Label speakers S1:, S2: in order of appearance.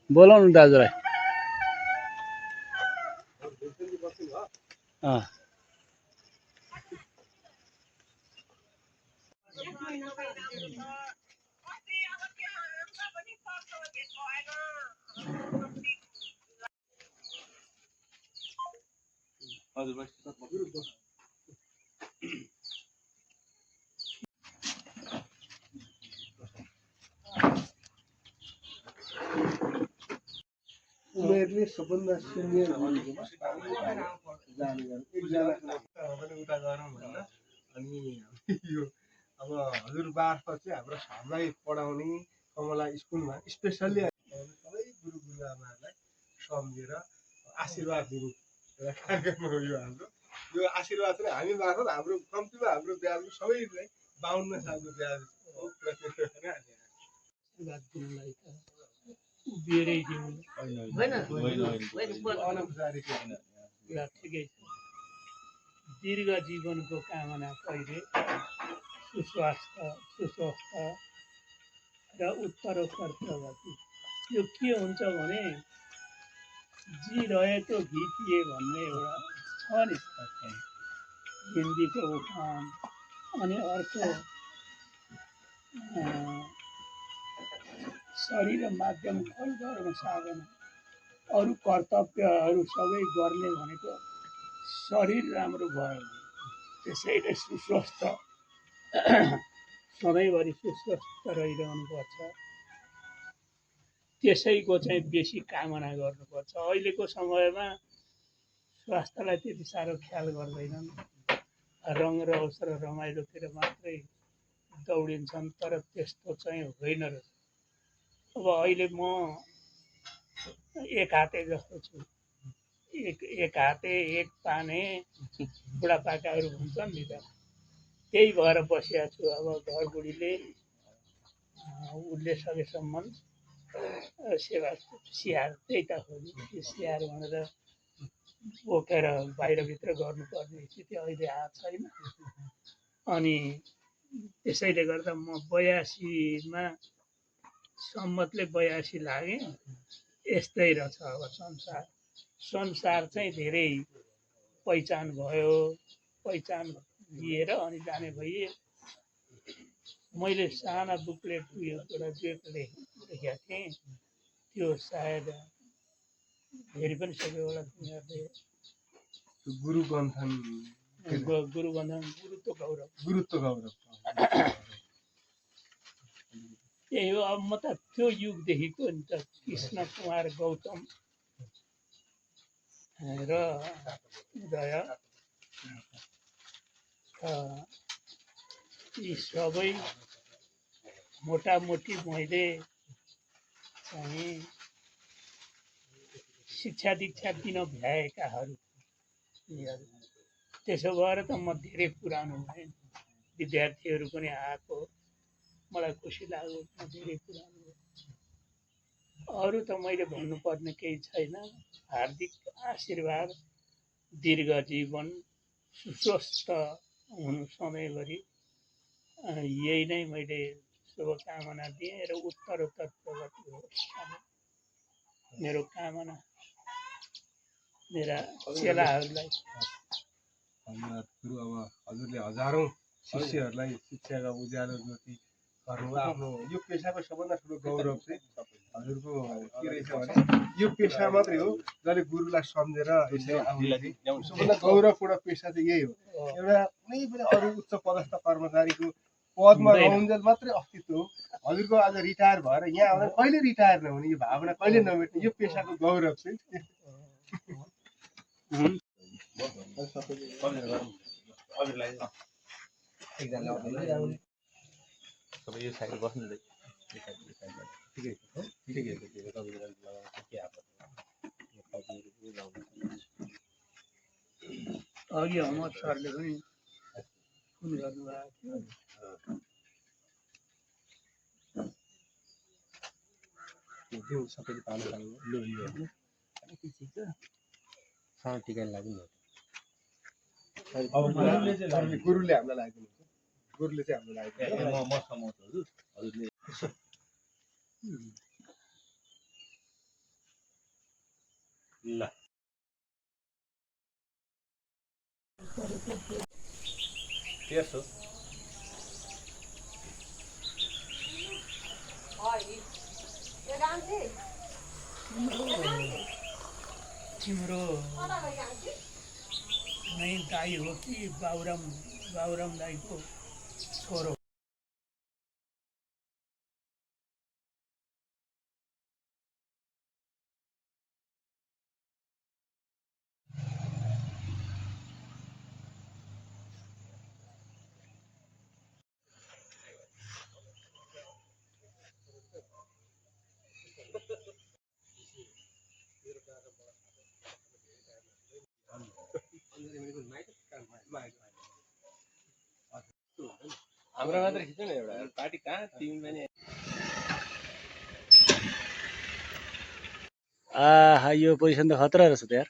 S1: बोलाउनु दाजुलाई।
S2: उमेरले सबभन्दा सिनियर भनेकोमा उता गरौँ भनेर अनि यो अब हजुर मार्फत चाहिँ हाम्रो हामीलाई पढाउने कमला स्कुलमा स्पेसल्ली सबै गुरु गुरुआमाहरूलाई सम्झेर आशीर्वाद दिने एउटा कार्यक्रम हो यो हाम्रो। यो आशीर्वाद चाहिँ हामी मार्फत हाम्रो कम्तीमा हाम्रो ब्याजको सबैलाई 52 सालको ब्याज
S1: उभिएरै दिउँ
S2: अनौपचारिक
S1: ठिकै छ। दीर्घ जीवनको कामना कहिले सुस्वास्थ्य सुस्वस्थ र उत्तरोत्तर प्रगति। यो के हुन्छ भने जी रहेको घी पिए भन्ने एउटा छ नि हिन्दीको उखान। अनि अर्को शरीर माध्यम फल गर्न साधन। अरू कर्तव्यहरू सबै गर्ने भनेको शरीर राम्रो भयो त्यसैले सुस्वस्थ सधैँभरि सुस्वस्थ रहिरहनुपर्छ। त्यसैको चाहिँ बेसी कामना गर्नुपर्छ। अहिलेको समयमा स्वास्थ्यलाई त्यति साह्रो ख्याल गर्दैनन्। रङ रौस र रमाइलोतिर मात्रै दौडिन्छन् तर त्यस्तो चाहिँ होइन रहेछ। अब अहिले म एक हाते जस्तो छु। एक हाते एक पाने बुढापाकाहरू हुन्छन् नि त त्यही भएर बसिया छु। अब घरबुढीले उसले सकेसम्म सेवा स्याहार त्यही त हो नि स्याहार भनेर बोकेर बाहिरभित्र गर्नुपर्ने स्थिति अहिले आएको छैन। अनि त्यसैले गर्दा म 82मा सम्मतले 82 लागेँ। यस्तै रहेछ अब संसार चाहिँ धेरै पहिचान भयो। पहिचान लिएर अनि जाने भइए। मैले साना बुकलेट एउटा लेखेका थिएँ त्यो सायद हेरि पनि सक्यो होला तिमीहरूले।
S2: गुरुबन्धन
S1: गुरुत्व गौरव त्यही हो। अब म त त्यो युगदेखिको नि त कृष्ण कुमार गौतम र उदय यी सबै मोटामोटी मैले चाहिँ शिक्षा दीक्षा दिन भ्याएकाहरू। त्यसो भएर त म धेरै पुरानो भएँ। विद्यार्थीहरू पनि आएको मलाई खुसी लाग्यो। म धेरै पुरानो भएँ। अरू त मैले भन्नुपर्ने केही छैन। हार्दिक आशीर्वाद दीर्घ जीवन सुस्वस्थ हुनु सधैँभरि यही नै मैले शुभकामना दिएँ र उत्तरोत्तर प्रगति होस् मेरो कामना मेरा चेलाहरूलाई।
S2: धन्यवाद गुरु। अब हजुरले हजारौं शिष्यहरूलाई शिक्षाका उज्यालो ज्योति गर्नु आफ्नो यो पेसाको सबभन्दा ठुलो गौरव चाहिँ हजुरको के रहेछ भने यो पेसा मात्रै हो जसले गुरुलाई सम्झेर यसरी आउने सबभन्दा गौरवपूर्ण पेसा चाहिँ यही हो। एउटा कुनै पनि अरू उच्च पदस्थ कर्मचारीको पदमा रहउन्जेल मात्रै अस्तित्व हो। हजुरको आज रिटायर भएर यहाँ आउँदा कहिले रिटायर नहुने यो भावना कहिले नमेट्ने यो पेसाको गौरव चाहिँ
S3: सबै यो साइड बस्नु
S1: अघि अमर सरले पनि फोन गर्नुभएको
S2: थियो। सबैले पाउन सक्नु टिका लाग्नु अब गुरुले हामीलाई लाग्नुहुन्छ। गुरुले चाहिँ हामीलाई लाग्नुहुन्छ।
S3: तेर्सो
S1: तिम्रो नै दाई हो कि बाबुराम दाईको छोरो?
S3: हाम्रो मात्र खिच्नु न एउटा पार्टी कहाँ तिमी पनि
S4: यो पोजिसन त खतरा रहेछ त यार।